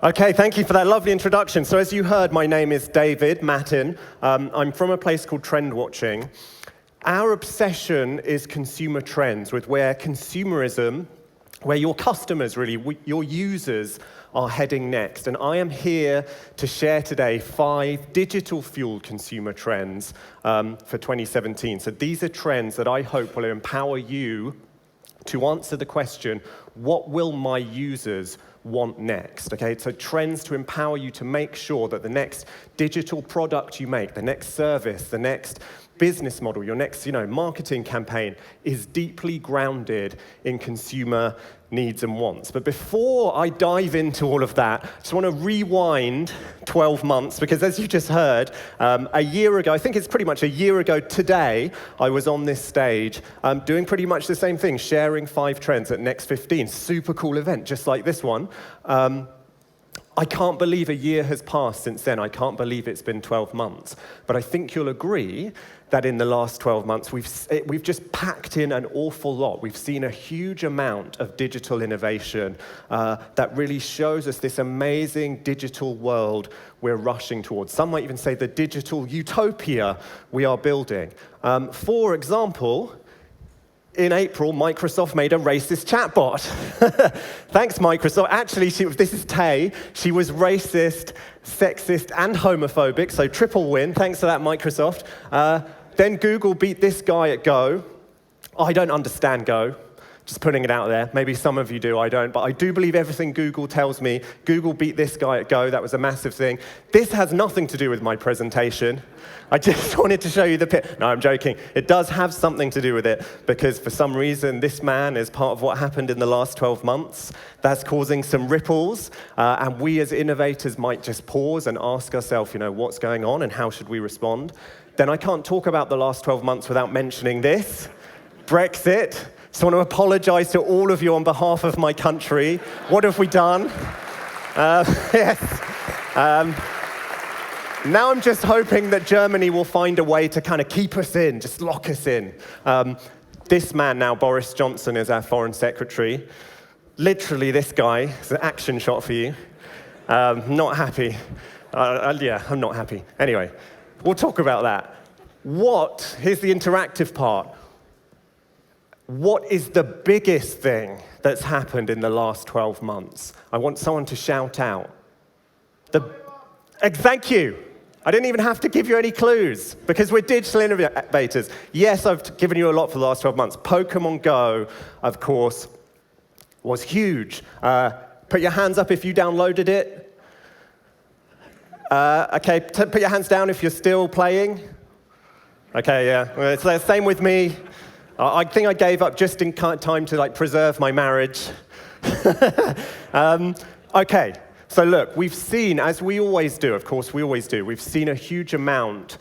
Okay, thank you for that lovely introduction. So as you heard, my name is David Mattin. I'm from a place called Trendwatching. Our obsession is consumer trends, with where consumerism, where your customers, really, your users, are heading next. And I am here to share today 5 digital-fueled consumer trends for 2017. So these are trends that I hope will empower you to answer the question, what will my users want next? Okay, so trends to empower you to make sure that the next digital product you make, the next service, the next business model, your next, marketing campaign is deeply grounded in consumer needs and wants. But before I dive into all of that, I just want to rewind 12 months, because as you just heard, a year ago, I think it's pretty much a year ago today, I was on this stage doing pretty much the same thing, sharing 5 trends at Next 15. Super cool event, just like this one. I can't believe a year has passed since then. I can't believe it's been 12 months. But I think you'll agree that in the last 12 months, we've just packed in an awful lot. We've seen a huge amount of digital innovation that really shows us this amazing digital world we're rushing towards. Some might even say the digital utopia we are building. For example, in April, Microsoft made a racist chatbot. Thanks, Microsoft. Actually, this is Tay. She was racist, sexist, and homophobic, so triple win. Thanks for that, Microsoft. Then Google beat this guy at Go. I don't understand Go. Just putting it out there. Maybe some of you do, I don't. But I do believe everything Google tells me. Google beat this guy at Go. That was a massive thing. This has nothing to do with my presentation. I just wanted to show you the pit. No, I'm joking. It does have something to do with it, because for some reason, this man is part of what happened in the last 12 months. That's causing some ripples. And we as innovators might just pause and ask ourselves, what's going on and how should we respond? Then I can't talk about the last 12 months without mentioning this. Brexit. So I want to apologize to all of you on behalf of my country. What have we done? Yes. Now I'm just hoping that Germany will find a way to kind of keep us in, just lock us in. This man now, Boris Johnson, is our foreign secretary. Literally, this guy is an action shot for you. Not happy. Yeah, I'm not happy. Anyway, we'll talk about that. Here's the interactive part. What is the biggest thing that's happened in the last 12 months? I want someone to shout out. Thank you. I didn't even have to give you any clues, because we're digital innovators. Yes, I've given you a lot for the last 12 months. Pokemon Go, of course, was huge. Put your hands up if you downloaded it. Okay, put your hands down if you're still playing. Okay, yeah. Well, it's the same with me. I think I gave up just in time to preserve my marriage. Okay, so look, we've seen, as we always do, of course we always do, we've seen a huge amount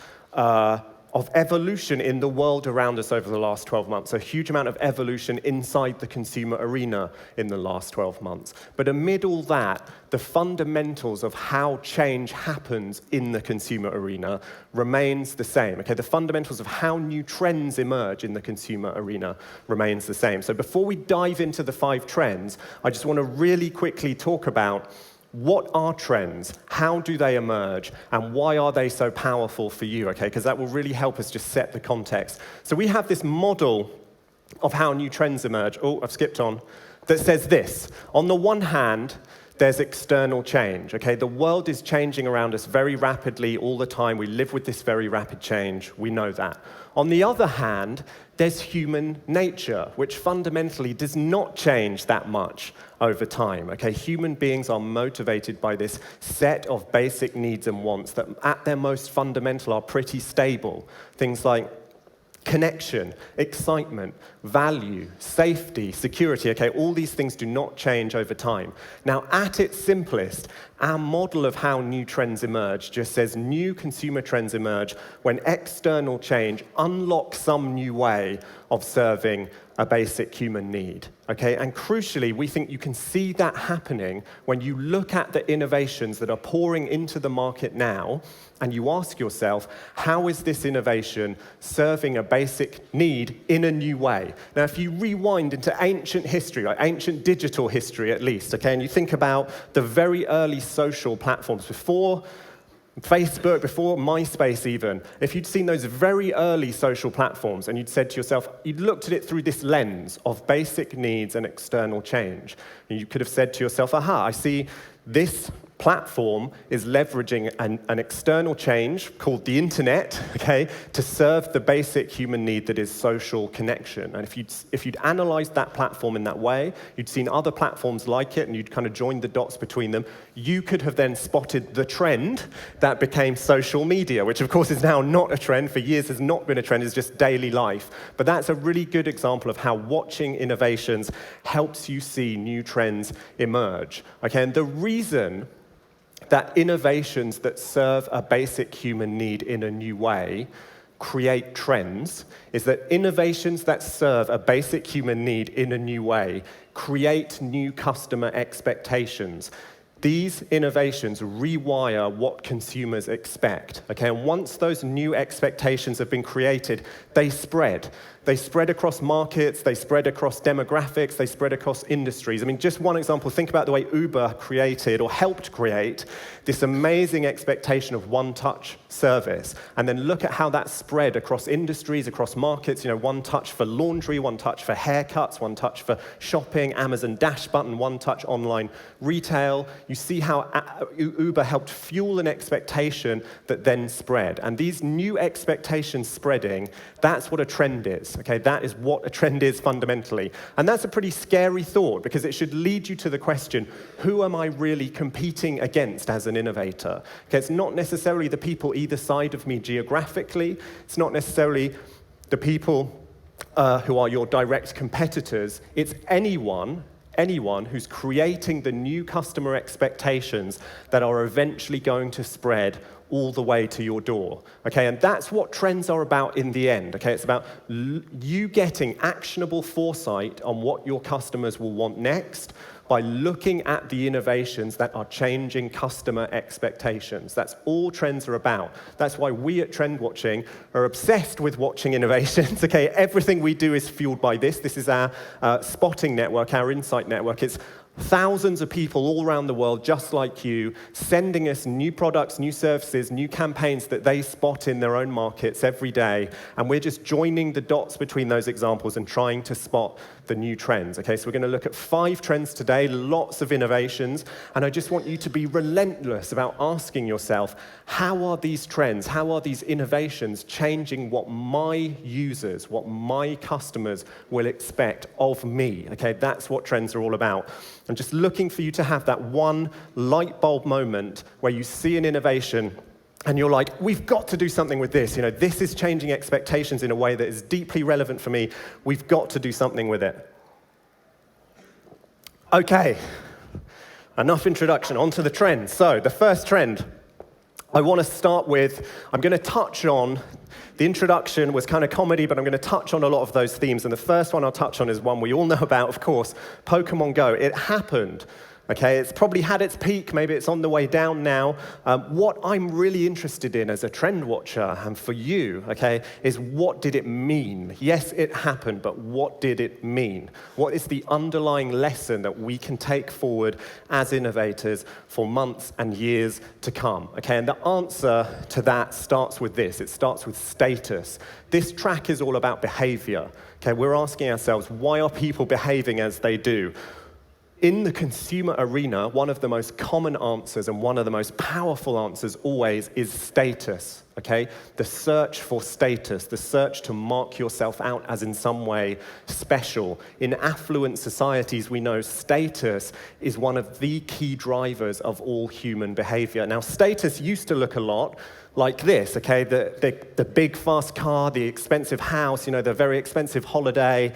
of evolution in the world around us over the last 12 months, a huge amount of evolution inside the consumer arena in the last 12 months. But amid all that, the fundamentals of how change happens in the consumer arena remains the same. Okay, the fundamentals of how new trends emerge in the consumer arena remains the same. So before we dive into the 5 trends, I just want to really quickly talk about what are trends, how do they emerge, and why are they so powerful for you, okay? Because that will really help us just set the context. So we have this model of how new trends emerge. Oh, I've skipped on. That says this. On the one hand, there's external change, okay? The world is changing around us very rapidly all the time. We live with this very rapid change. We know that. On the other hand, there's human nature, which fundamentally does not change that much over time, okay? Human beings are motivated by this set of basic needs and wants that at their most fundamental are pretty stable. Things like connection, excitement, value, safety, security, okay, all these things do not change over time. Now, at its simplest, our model of how new trends emerge just says new consumer trends emerge when external change unlocks some new way of serving a basic human need, okay? And crucially, we think you can see that happening when you look at the innovations that are pouring into the market now, and you ask yourself, how is this innovation serving a basic need in a new way? Now, if you rewind into ancient history, like ancient digital history at least, okay, and you think about the very early social platforms before Facebook, before MySpace even, if you'd seen those very early social platforms and you'd said to yourself, you'd looked at it through this lens of basic needs and external change, and you could have said to yourself, aha, I see this platform is leveraging an external change called the internet, okay, to serve the basic human need that is social connection. And if you'd analyzed that platform in that way, you'd seen other platforms like it, and you'd kind of joined the dots between them, you could have then spotted the trend that became social media, which of course is now not a trend, for years has not been a trend, it's just daily life. But that's a really good example of how watching innovations helps you see new trends emerge. Okay, and the reason that innovations that serve a basic human need in a new way create trends is that innovations that serve a basic human need in a new way create new customer expectations. These innovations rewire what consumers expect, okay? And once those new expectations have been created, they spread. They spread across markets, they spread across demographics, they spread across industries. I mean, just one example, think about the way Uber created or helped create this amazing expectation of one-touch service, and then look at how that spread across industries, across markets, you know, one touch for laundry, one touch for haircuts, one touch for shopping, Amazon Dash button, one touch online retail. You see how Uber helped fuel an expectation that then spread. And these new expectations spreading, that's what a trend is. Okay, that is what a trend is fundamentally. And that's a pretty scary thought, because it should lead you to the question, who am I really competing against as an innovator? Okay, it's not necessarily the people either side of me geographically. It's not necessarily the people who are your direct competitors. It's anyone who's creating the new customer expectations that are eventually going to spread all the way to your door, okay? And that's what trends are about in the end, okay? It's about you getting actionable foresight on what your customers will want next by looking at the innovations that are changing customer expectations. That's all trends are about. That's why we at Trendwatching are obsessed with watching innovations, okay? Everything we do is fueled by this. This is our spotting network, our insight network. It's thousands of people all around the world, just like you, sending us new products, new services, new campaigns that they spot in their own markets every day. And we're just joining the dots between those examples and trying to spot the new trends. Okay, so we're going to look at 5 trends today, lots of innovations. And I just want you to be relentless about asking yourself, how are these trends, how are these innovations changing what my users, what my customers will expect of me? Okay, that's what trends are all about. I'm just looking for you to have that one light bulb moment where you see an innovation and you're like, we've got to do something with this. You know, this is changing expectations in a way that is deeply relevant for me. We've got to do something with it. Okay, enough introduction, on to the trends. So the first trend I want to start with, I'm going to touch on, the introduction was kind of comedy, but I'm going to touch on a lot of those themes. And the first one I'll touch on is one we all know about, of course, Pokemon Go. It happened. Okay, it's probably had its peak, maybe it's on the way down now. What I'm really interested in as a trend watcher, and for you, okay, is what did it mean? Yes, it happened, but what did it mean? What is the underlying lesson that we can take forward as innovators for months and years to come? Okay, and the answer to that starts with this. It starts with status. This track is all about behavior. Okay, we're asking ourselves, why are people behaving as they do? In the consumer arena, one of the most common answers and one of the most powerful answers always is status, okay? The search for status, the search to mark yourself out as in some way special. In affluent societies, we know status is one of the key drivers of all human behavior. Now, status used to look a lot like this, okay? The big fast car, the expensive house, you know, the very expensive holiday.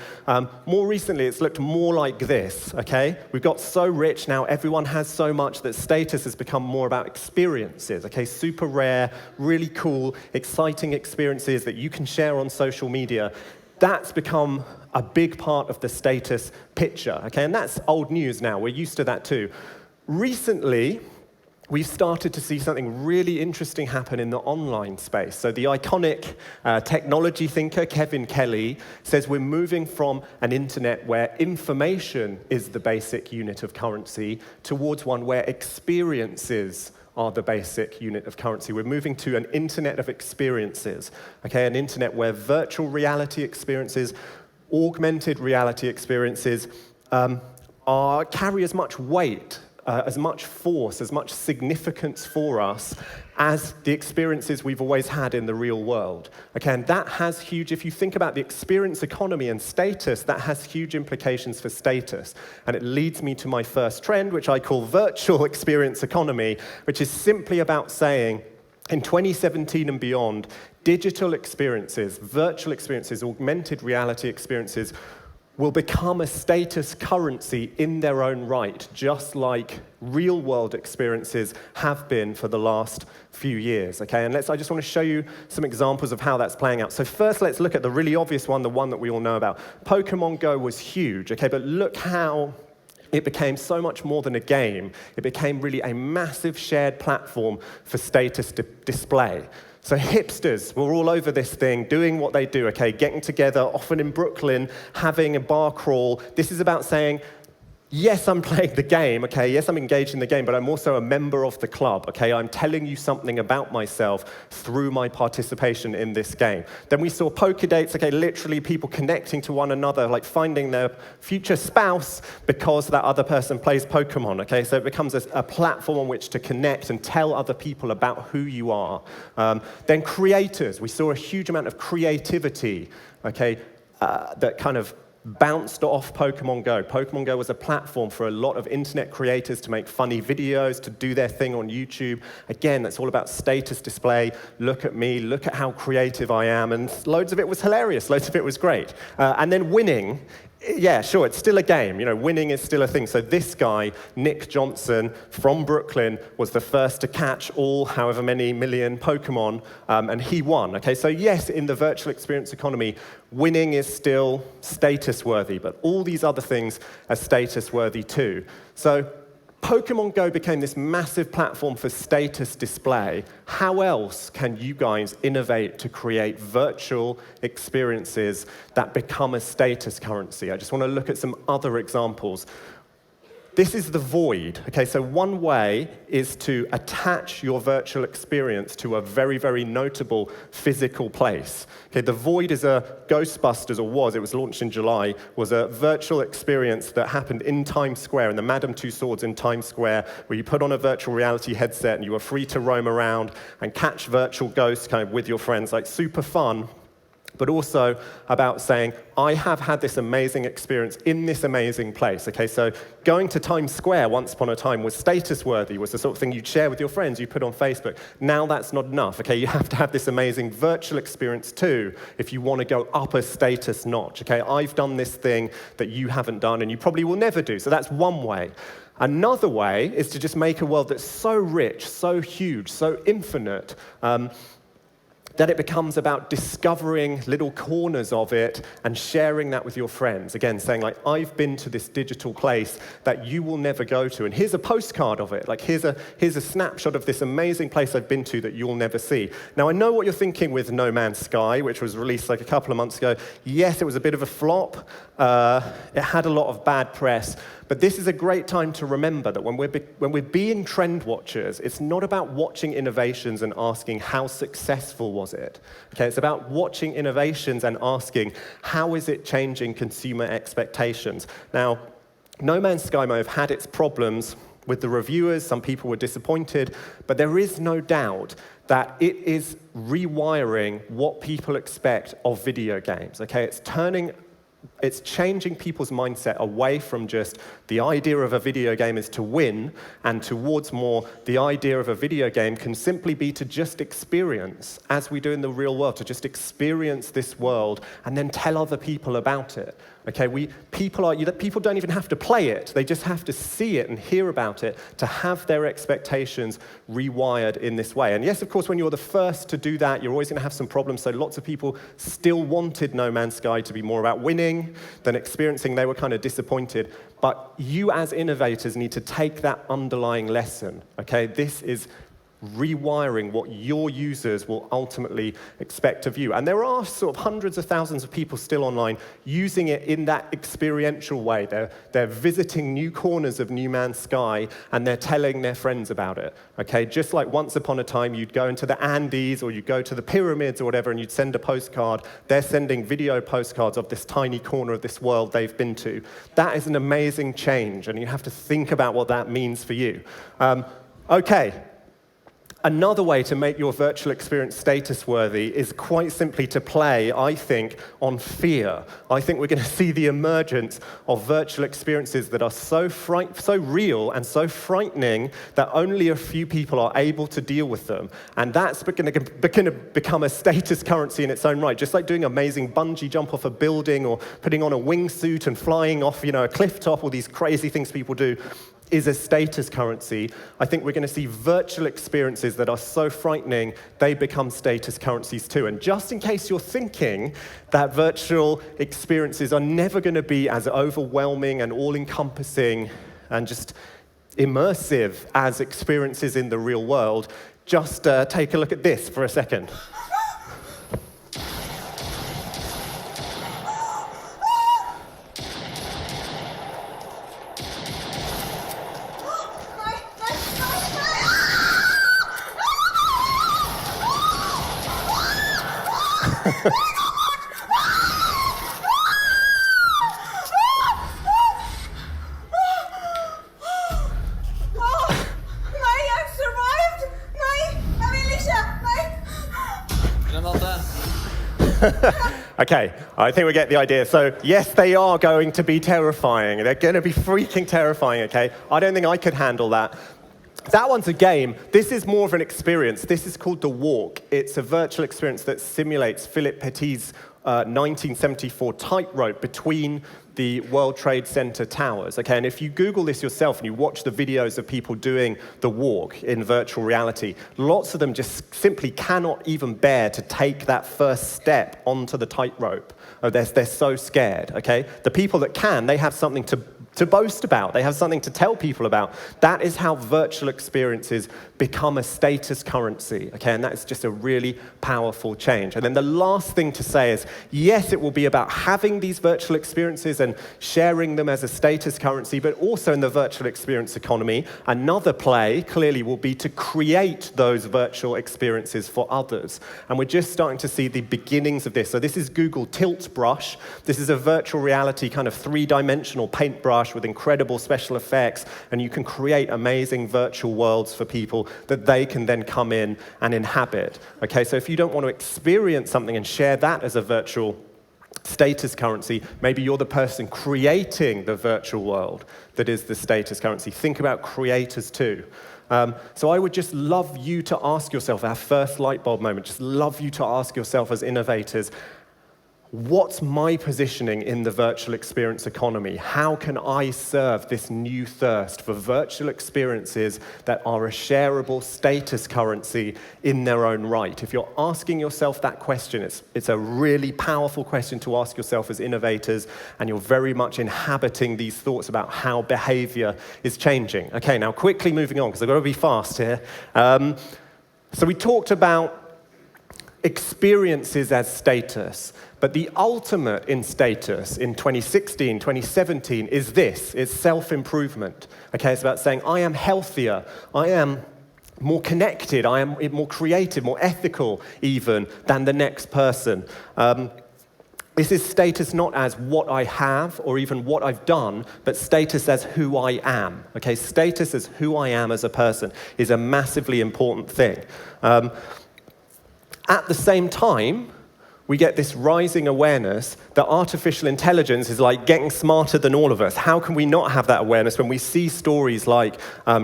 More recently, it's looked more like this, okay? We've got so rich now, everyone has so much that status has become more about experiences, okay? Super rare, really cool, exciting experiences that you can share on social media. that's become a big part of the status picture, okay? And that's old news now. We're used to that too. Recently, we've started to see something really interesting happen in the online space. So the iconic technology thinker, Kevin Kelly, says we're moving from an internet where information is the basic unit of currency towards one where experiences are the basic unit of currency. We're moving to an internet of experiences, okay? An internet where virtual reality experiences, augmented reality experiences carry as much weight, as much force, as much significance for us as the experiences we've always had in the real world. Okay, and that has huge, if you think about the experience economy and status, that has huge implications for status. And it leads me to my first trend, which I call virtual experience economy, which is simply about saying, in 2017 and beyond, digital experiences, virtual experiences, augmented reality experiences will become a status currency in their own right, just like real-world experiences have been for the last few years, okay? And I just want to show you some examples of how that's playing out. So first, let's look at the really obvious one, the one that we all know about. Pokemon Go was huge, okay? But look how it became so much more than a game. It became really a massive shared platform for status display. So hipsters were all over this thing, doing what they do, okay, getting together, often in Brooklyn, having a bar crawl. This is about saying, yes, I'm playing the game, okay, yes, I'm engaged in the game, but I'm also a member of the club, okay? I'm telling you something about myself through my participation in this game. Then we saw poker dates, okay, literally people connecting to one another, like finding their future spouse because that other person plays Pokemon, okay? So it becomes a platform on which to connect and tell other people about who you are. Then creators, we saw a huge amount of creativity, okay, that kind of bounced off Pokemon Go. Pokemon Go was a platform for a lot of internet creators to make funny videos, to do their thing on YouTube. Again, that's all about status display. Look at me, look at how creative I am. And loads of it was hilarious, loads of it was great. And then winning, yeah, sure, it's still a game. You know, winning is still a thing. So this guy, Nick Johnson from Brooklyn, was the first to catch all however many million Pokemon, and he won. Okay, so yes, in the virtual experience economy, winning is still status-worthy, but all these other things are status-worthy too. So Pokemon Go became this massive platform for status display. How else can you guys innovate to create virtual experiences that become a status currency? I just want to look at some other examples. This is the void. Okay, so one way is to attach your virtual experience to a very, very notable physical place. Okay, the void is a Ghostbusters, or it was launched in July, was a virtual experience that happened in Times Square, in the Madame Tussauds in Times Square, where you put on a virtual reality headset and you were free to roam around and catch virtual ghosts kind of with your friends, like super fun. But also about saying, I have had this amazing experience in this amazing place. Okay, so going to Times Square once upon a time was status-worthy, was the sort of thing you'd share with your friends, you put on Facebook. Now that's not enough. Okay, you have to have this amazing virtual experience too if you want to go up a status notch. Okay, I've done this thing that you haven't done and you probably will never do. So that's one way. Another way is to just make a world that's so rich, so huge, so infinite, that it becomes about discovering little corners of it and sharing that with your friends. Again, saying like, I've been to this digital place that you will never go to, and here's a postcard of it. Like, here's a snapshot of this amazing place I've been to that you'll never see. Now, I know what you're thinking with No Man's Sky, which was released like a couple of months ago. Yes, it was a bit of a flop. It had a lot of bad press. But this is a great time to remember that when we're being trend watchers, it's not about watching innovations and asking how successful was it. Okay, it's about watching innovations and asking how is it changing consumer expectations. Now, No Man's Sky may have had its problems with the reviewers. Some people were disappointed, but there is no doubt that it is rewiring what people expect of video games. Okay, it's turning It's changing people's mindset away from just the idea of a video game is to win, and towards more the idea of a video game can simply be to just experience, as we do in the real world, to just experience this world and then tell other people about it. Okay, people don't even have to play it. They just have to see it and hear about it to have their expectations rewired in this way. And yes, of course, when you're the first to do that, you're always going to have some problems. So lots of people still wanted No Man's Sky to be more about winning than experiencing. They were kind of disappointed. But you as innovators need to take that underlying lesson. Okay, this is rewiring what your users will ultimately expect of you. And there are sort of hundreds of thousands of people still online using it in that experiential way. They're visiting new corners of No Man's Sky and they're telling their friends about it. Okay, just like once upon a time you'd go into the Andes or you'd go to the pyramids or whatever and you'd send a postcard. They're sending video postcards of this tiny corner of this world they've been to. That is an amazing change, and you have to think about what that means for you. Okay. Another way to make your virtual experience status-worthy is quite simply to play, I think, on fear. I think we're going to see the emergence of virtual experiences that are so real and so frightening that only a few people are able to deal with them. And that's going to become a status currency in its own right, just like doing amazing bungee jump off a building or putting on a wingsuit and flying off, a cliff top, all these crazy things people do. Is a status currency. I think we're going to see virtual experiences that are so frightening, they become status currencies too. And just in case you're thinking that virtual experiences are never going to be as overwhelming and all-encompassing and just immersive as experiences in the real world, just take a look at this for a second. Okay, I think we get the idea. So yes, they are going to be terrifying. They're going to be freaking terrifying, okay? I don't think I could handle that. That one's a game. This is more of an experience. This is called The Walk. It's a virtual experience that simulates Philip Petit's 1974 tightrope between the World Trade Center towers. Okay, and if you Google this yourself and you watch the videos of people doing the walk in virtual reality, lots of them just simply cannot even bear to take that first step onto the tightrope. They're so scared, okay? The people that can, they have something to boast about. They have something to tell people about. That is how virtual experiences become a status currency, okay? And that is just a really powerful change. And then the last thing to say is, yes, it will be about having these virtual experiences and sharing them as a status currency, but also in the virtual experience economy, another play clearly will be to create those virtual experiences for others. And we're just starting to see the beginnings of this. So this is Google Tilt Brush. This is a virtual reality kind of three-dimensional paintbrush with incredible special effects, and you can create amazing virtual worlds for people that they can then come in and inhabit. Okay, so if you don't want to experience something and share that as a virtual status currency, maybe you're the person creating the virtual world that is the status currency. Think about creators too. So I would just love you to ask yourself, our first light bulb moment, just love you to ask yourself as innovators, what's my positioning in the virtual experience economy? How can I serve this new thirst for virtual experiences that are a shareable status currency in their own right? If you're asking yourself that question, it's a really powerful question to ask yourself as innovators, and you're very much inhabiting these thoughts about how behavior is changing. Okay, now quickly moving on, because I've got to be fast here. So we talked about experiences as status, but the ultimate in status in 2016, 2017 is this, it's self-improvement. Okay, it's about saying, I am healthier, I am more connected, I am more creative, more ethical even than the next person. This is status not as what I have or even what I've done, but status as who I am. Okay, status as who I am as a person is a massively important thing. At the same time, we get this rising awareness that artificial intelligence is like getting smarter than all of us. How can we not have that awareness when we see stories like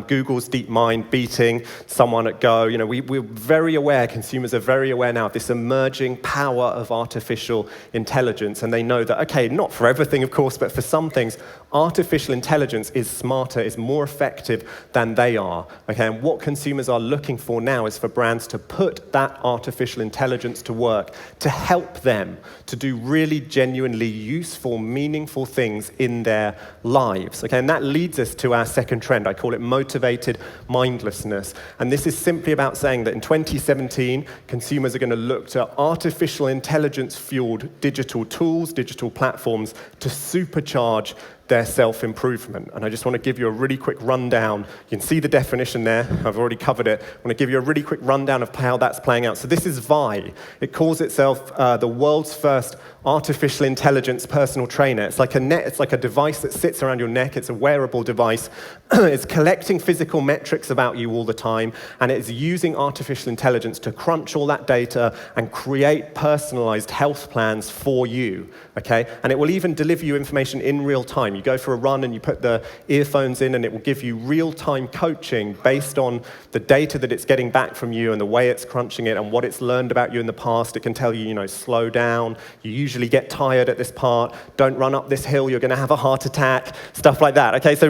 Google's DeepMind beating someone at Go? You know, we're very aware, consumers are very aware now of this emerging power of artificial intelligence, and they know that, okay, not for everything, of course, but for some things, artificial intelligence is smarter, is more effective than they are. Okay, and what consumers are looking for now is for brands to put that artificial intelligence to work, to help them to do really genuinely useful, meaningful things in their lives. Okay, and that leads us to our second trend. I call it motivated mindlessness. And this is simply about saying that in 2017, consumers are going to look to artificial intelligence-fueled digital tools, digital platforms to supercharge their self-improvement. And I just want to give you a really quick rundown. You can see the definition there. I've already covered it. I want to give you a really quick rundown of how that's playing out. So this is Vi. It calls itself the world's first artificial intelligence personal trainer. It's like a device that sits around your neck. It's a wearable device. It's collecting physical metrics about you all the time, and it's using artificial intelligence to crunch all that data and create personalized health plans for you, okay? And it will even deliver you information in real time. You go for a run and you put the earphones in and it will give you real-time coaching based on the data that it's getting back from you and the way it's crunching it and what it's learned about you in the past. It can tell you, slow down. You usually get tired at this part. Don't run up this hill. You're going to have a heart attack. Stuff like that. Okay, so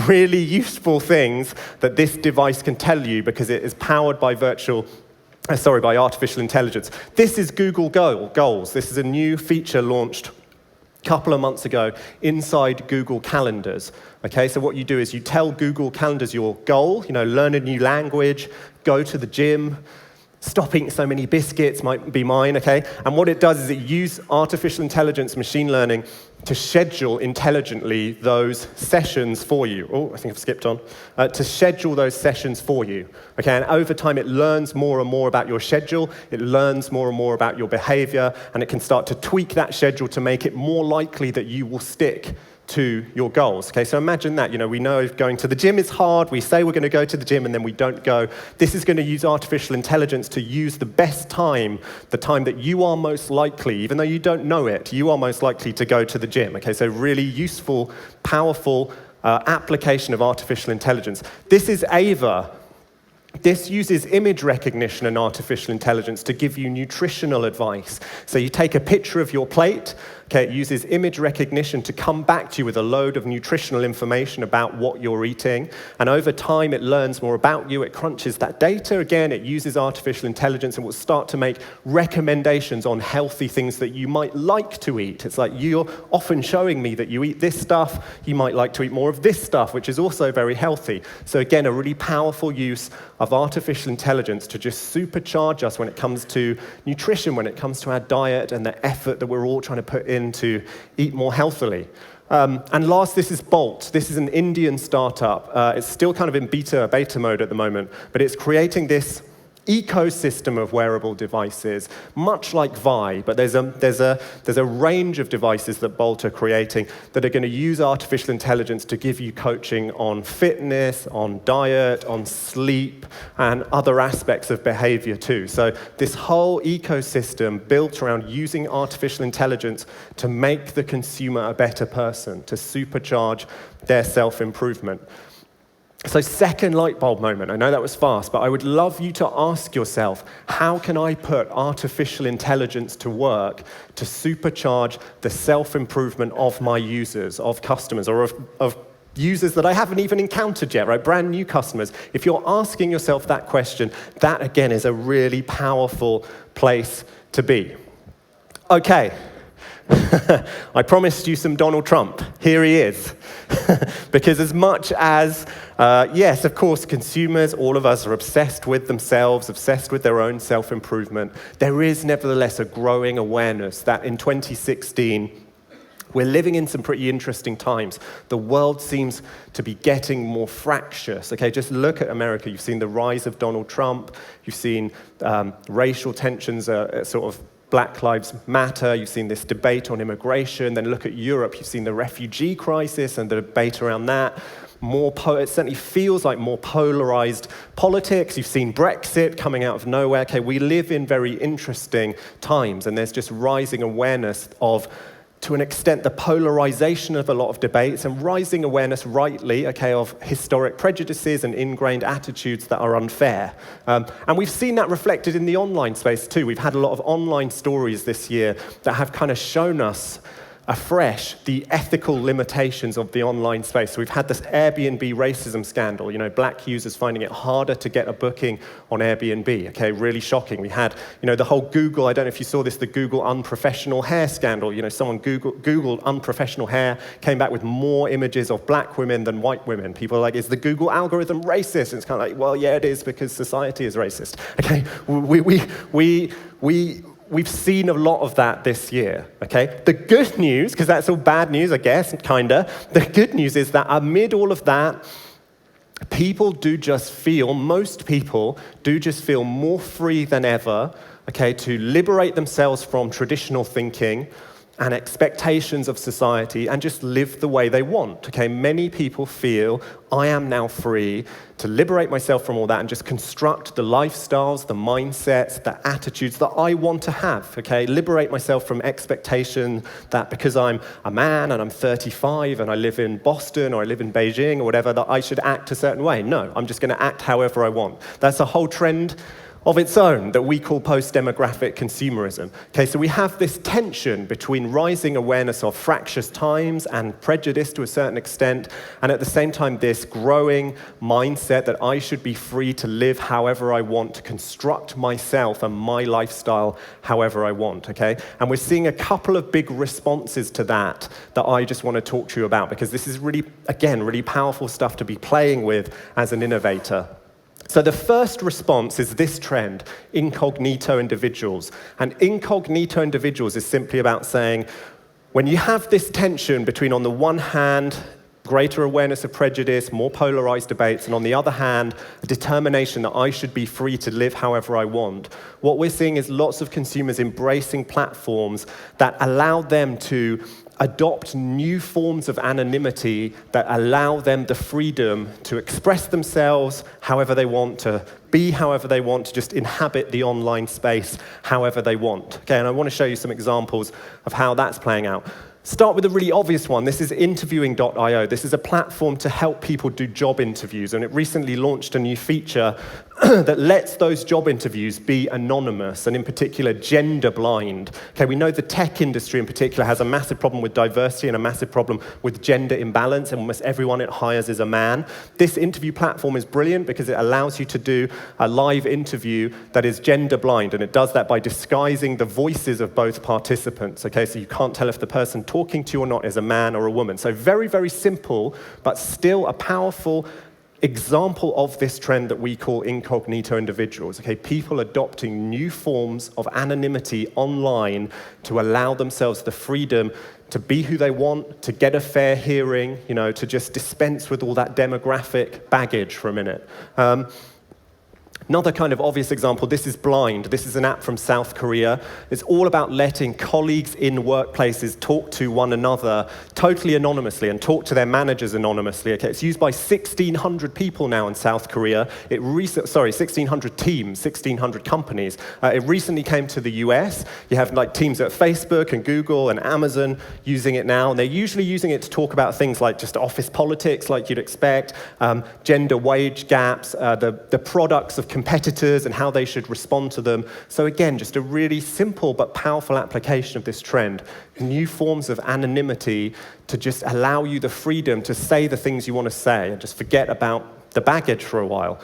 really useful things that this device can tell you because it is powered by by artificial intelligence. This is Google Goals. This is a new feature launched couple of months ago inside Google Calendars. Okay, so what you do is you tell Google Calendars your goal, learn a new language, go to the gym, stop eating so many biscuits might be mine, okay? And what it does is it uses artificial intelligence, machine learning, to schedule intelligently those sessions for you. Oh, I think I've skipped on. To schedule those sessions for you, okay? And over time, it learns more and more about your schedule. It learns more and more about your behavior, and it can start to tweak that schedule to make it more likely that you will stick to your goals. Okay, so imagine that, we know going to the gym is hard, we say we're going to go to the gym and then we don't go. This is going to use artificial intelligence to use the best time, the time that you are most likely, even though you don't know it, you are most likely to go to the gym. Okay, so really useful, powerful application of artificial intelligence. This is Ava. This uses image recognition and artificial intelligence to give you nutritional advice. So you take a picture of your plate, okay, it uses image recognition to come back to you with a load of nutritional information about what you're eating. And over time, it learns more about you. It crunches that data. Again, it uses artificial intelligence and will start to make recommendations on healthy things that you might like to eat. It's like, you're often showing me that you eat this stuff. You might like to eat more of this stuff, which is also very healthy. So again, a really powerful use of artificial intelligence to just supercharge us when it comes to nutrition, when it comes to our diet and the effort that we're all trying to put in to eat more healthily. And last, this is Bolt. This is an Indian startup. It's still kind of in beta mode at the moment, but it's creating this ecosystem of wearable devices, much like Vi, but there's a range of devices that Bolt are creating that are going to use artificial intelligence to give you coaching on fitness, on diet, on sleep, and other aspects of behavior too. So this whole ecosystem built around using artificial intelligence to make the consumer a better person, to supercharge their self-improvement. So second light bulb moment, I know that was fast, but I would love you to ask yourself, how can I put artificial intelligence to work to supercharge the self-improvement of my users, of customers, or of users that I haven't even encountered yet, right? Brand new customers. If you're asking yourself that question, that again is a really powerful place to be. Okay. I promised you some Donald Trump. Here he is. Because as much as, yes, of course, consumers, all of us are obsessed with themselves, obsessed with their own self-improvement, there is nevertheless a growing awareness that in 2016, we're living in some pretty interesting times. The world seems to be getting more fractious. Okay, just look at America. You've seen the rise of Donald Trump. You've seen racial tensions sort of Black Lives Matter, you've seen this debate on immigration, then look at Europe, you've seen the refugee crisis and the debate around that. it certainly feels like more polarized politics. You've seen Brexit coming out of nowhere. Okay, we live in very interesting times, and there's just rising awareness of, to an extent, the polarization of a lot of debates, and rising awareness, rightly, okay, of historic prejudices and ingrained attitudes that are unfair. And we've seen that reflected in the online space too. We've had a lot of online stories this year that have kind of shown us afresh the ethical limitations of the online space. So we've had this Airbnb racism scandal, black users finding it harder to get a booking on Airbnb, okay, really shocking. We had, the whole Google, I don't know if you saw this, the Google unprofessional hair scandal. Someone Googled unprofessional hair, came back with more images of black women than white women. People are like, is the Google algorithm racist? And it's kind of like, well, yeah, it is, because society is racist, okay? We've seen a lot of that this year, okay? The good news, because that's all bad news, I guess, kinda. The good news is that amid all of that, most people do just feel more free than ever, okay, to liberate themselves from traditional thinking and expectations of society and just live the way they want, okay? Many people feel, I am now free to liberate myself from all that and just construct the lifestyles, the mindsets, the attitudes that I want to have, okay? Liberate myself from expectation that because I'm a man and I'm 35 and I live in Boston or I live in Beijing or whatever, that I should act a certain way. No, I'm just gonna act however I want. That's a whole trend of its own that we call post-demographic consumerism. Okay, so we have this tension between rising awareness of fractious times and prejudice to a certain extent, and at the same time this growing mindset that I should be free to live however I want, to construct myself and my lifestyle however I want, okay? And we're seeing a couple of big responses to that I just want to talk to you about, because this is really, again, really powerful stuff to be playing with as an innovator. So the first response is this trend, Incognito Individuals. And Incognito Individuals is simply about saying, when you have this tension between, on the one hand, greater awareness of prejudice, more polarized debates, and on the other hand, a determination that I should be free to live however I want, what we're seeing is lots of consumers embracing platforms that allow them to adopt new forms of anonymity that allow them the freedom to express themselves however they want, to be however they want, to just inhabit the online space however they want. Okay, and I want to show you some examples of how that's playing out. Start with a really obvious one. This is interviewing.io. This is a platform to help people do job interviews, and it recently launched a new feature that lets those job interviews be anonymous, and in particular, gender blind. Okay, we know the tech industry in particular has a massive problem with diversity and a massive problem with gender imbalance, and almost everyone it hires is a man. This interview platform is brilliant because it allows you to do a live interview that is gender blind, and it does that by disguising the voices of both participants. Okay, so you can't tell if the person talking to you or not is a man or a woman. So very, very simple, but still a powerful example of this trend that we call Incognito Individuals. Okay, people adopting new forms of anonymity online to allow themselves the freedom to be who they want, to get a fair hearing, to just dispense with all that demographic baggage for a minute. Another kind of obvious example, this is Blind. This is an app from South Korea. It's all about letting colleagues in workplaces talk to one another totally anonymously and talk to their managers anonymously. Okay, it's used by 1,600 people now in South Korea. 1,600 teams, 1,600 companies. It recently came to the US. You have like teams at Facebook and Google and Amazon using it now, and they're usually using it to talk about things like just office politics, like you'd expect, gender wage gaps, the products of competitors and how they should respond to them. So again, just a really simple but powerful application of this trend. New forms of anonymity to just allow you the freedom to say the things you want to say and just forget about the baggage for a while.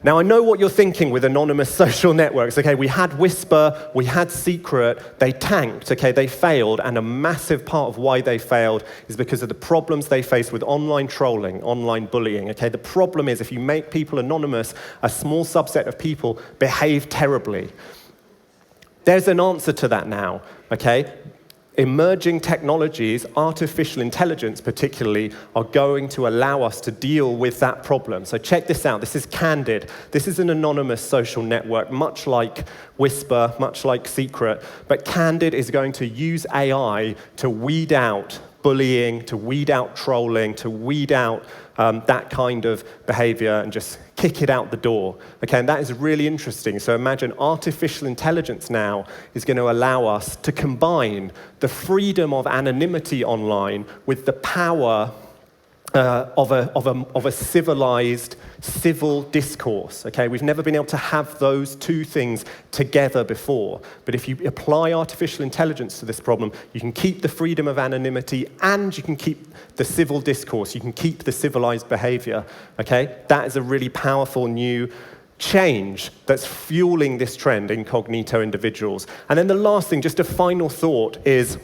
Now, I know what you're thinking with anonymous social networks. Okay, we had Whisper, we had Secret, they tanked, okay, they failed, and a massive part of why they failed is because of the problems they face with online trolling, online bullying, okay? The problem is if you make people anonymous, a small subset of people behave terribly. There's an answer to that now, okay? Emerging technologies, artificial intelligence particularly, are going to allow us to deal with that problem. So check this out. This is Candid. This is an anonymous social network, much like Whisper, much like Secret. But Candid is going to use AI to weed out bullying, to weed out trolling, to weed out that kind of behavior and just kick it out the door. Okay, and that is really interesting. So imagine artificial intelligence now is going to allow us to combine the freedom of anonymity online with the power of a civilized, civil discourse. Okay, we've never been able to have those two things together before. But if you apply artificial intelligence to this problem, you can keep the freedom of anonymity and you can keep the civil discourse. You can keep the civilized behavior. Okay, that is a really powerful new change that's fueling this trend, incognito individuals. And then the last thing, just a final thought, is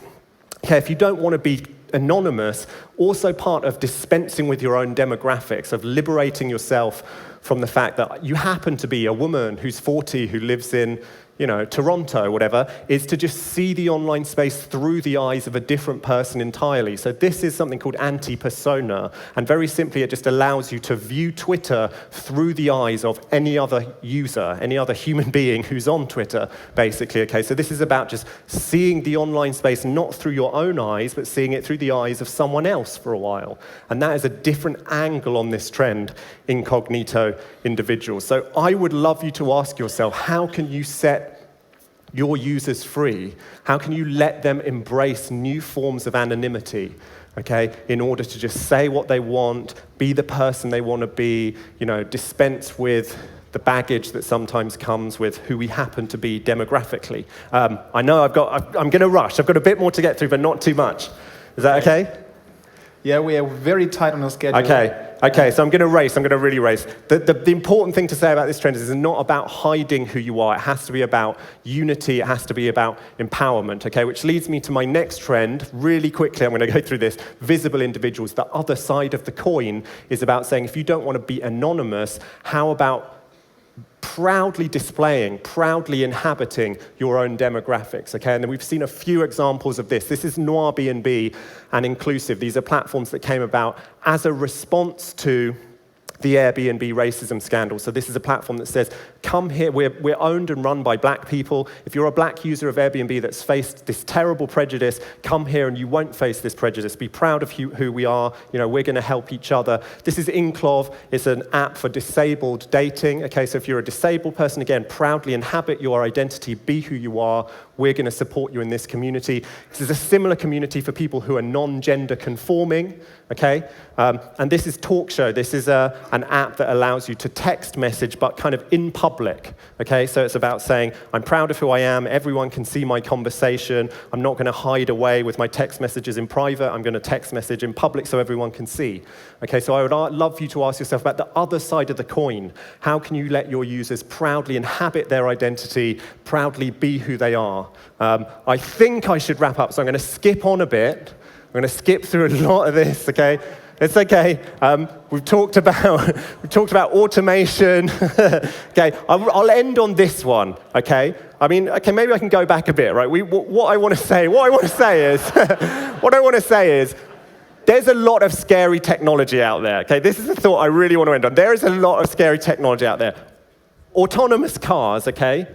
okay, if you don't want to be anonymous, also part of dispensing with your own demographics, of liberating yourself from the fact that you happen to be a woman who's 40 who lives in, Toronto or whatever, is to just see the online space through the eyes of a different person entirely. So this is something called anti-persona, and very simply it just allows you to view Twitter through the eyes of any other user, any other human being who's on Twitter, basically. Okay, so this is about just seeing the online space not through your own eyes, but seeing it through the eyes of someone else for a while. And that is a different angle on this trend, incognito individuals. So I would love you to ask yourself, how can you set your users free? How can you let them embrace new forms of anonymity, okay, in order to just say what they want, be the person they want to be, dispense with the baggage that sometimes comes with who we happen to be demographically. I know I'm going to rush. I've got a bit more to get through, but not too much. Is that okay? Yeah, we are very tight on our schedule. Okay, so I'm going to race. I'm going to really race. The important thing to say about this trend is it's not about hiding who you are. It has to be about unity. It has to be about empowerment, okay? Which leads me to my next trend. Really quickly, I'm going to go through this. Visible individuals. The other side of the coin is about saying, if you don't want to be anonymous, how about proudly displaying, proudly inhabiting your own demographics, okay? And then we've seen a few examples of this. This is Airbnb and Inclusive. These are platforms that came about as a response to the Airbnb racism scandal. So this is a platform that says, come here, we're owned and run by black people. If you're a black user of Airbnb that's faced this terrible prejudice, come here and you won't face this prejudice. Be proud of who we are. We're going to help each other. This is Inclov. It's an app for disabled dating. Okay, so if you're a disabled person, again, proudly inhabit your identity, be who you are. We're going to support you in this community. This is a similar community for people who are non-gender conforming, okay? And this is TalkShow. This is an app that allows you to text message, but kind of in public, okay? So it's about saying, I'm proud of who I am. Everyone can see my conversation. I'm not going to hide away with my text messages in private. I'm going to text message in public so everyone can see. Okay, so I would love you to ask yourself about the other side of the coin. How can you let your users proudly inhabit their identity, proudly be who they are? I think I should wrap up, so I'm going to skip on a bit. I'm going to skip through a lot of this, okay? It's okay. We've talked about automation. Okay, I'll end on this one, okay? I mean, okay, maybe I can go back a bit, right? What I want to say is, there's a lot of scary technology out there, okay? This is the thought I really want to end on. There is a lot of scary technology out there. Autonomous cars, okay?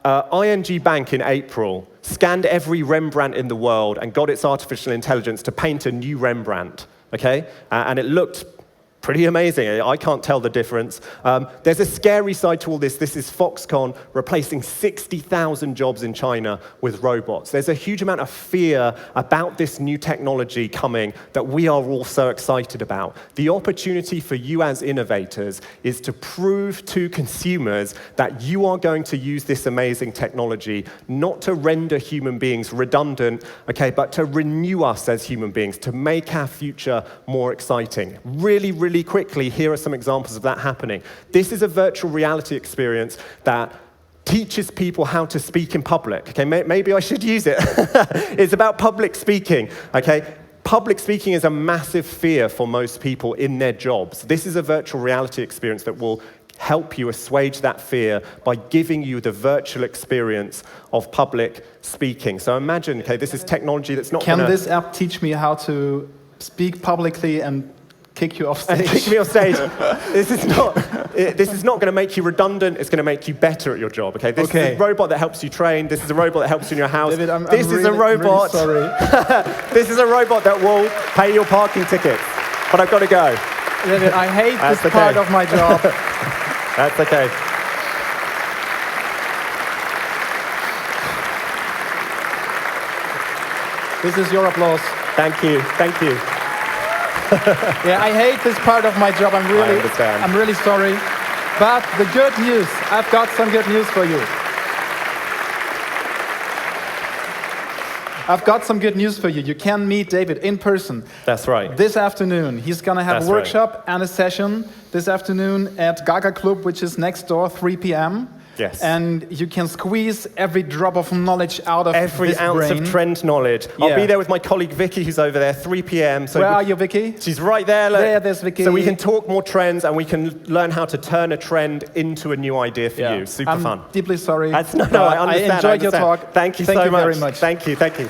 ING Bank in April scanned every Rembrandt in the world and got its artificial intelligence to paint a new Rembrandt, okay? And it looked pretty amazing. I can't tell the difference. There's a scary side to all this. This is Foxconn replacing 60,000 jobs in China with robots. There's a huge amount of fear about this new technology coming that we are all so excited about. The opportunity for you as innovators is to prove to consumers that you are going to use this amazing technology not to render human beings redundant, okay, but to renew us as human beings, to make our future more exciting. Really quickly, here are some examples of that happening. This is a virtual reality experience that teaches people how to speak in public. Okay, maybe I should use it. It's about public speaking, okay? Public speaking is a massive fear for most people in their jobs. This is a virtual reality experience that will help you assuage that fear by giving you the virtual experience of public speaking. So imagine, okay, this is technology that's not Can this app teach me how to speak publicly and kick you off stage? Kick me off stage. This is not. This is not going to make you redundant. It's going to make you better at your job. Okay. This is a robot that helps you train. This is a robot that helps you in your house. David, this is a robot. Really sorry. This is a robot that will pay your parking tickets. But I've got to go. David, I hate this part of my job. That's okay. This is your applause. Thank you. Thank you. Yeah, I hate this part of my job. I understand. I'm really sorry. But the good news, I've got some good news for you. I've got some good news for you. You can meet David in person. That's right. This afternoon. He's going to have a workshop and a session this afternoon at Gaga Club, which is next door, 3 p.m. Yes. And you can squeeze every drop of knowledge out of every ounce of trend knowledge. Yeah. I'll be there with my colleague Vicky, who's over there, 3 p.m. So where are you, Vicky? She's right there. There's Vicky. So we can talk more trends and we can learn how to turn a trend into a new idea for you. Super fun. I'm deeply sorry. No, I understand. I enjoyed your talk. Thank you so much. Thank you very much. Thank you.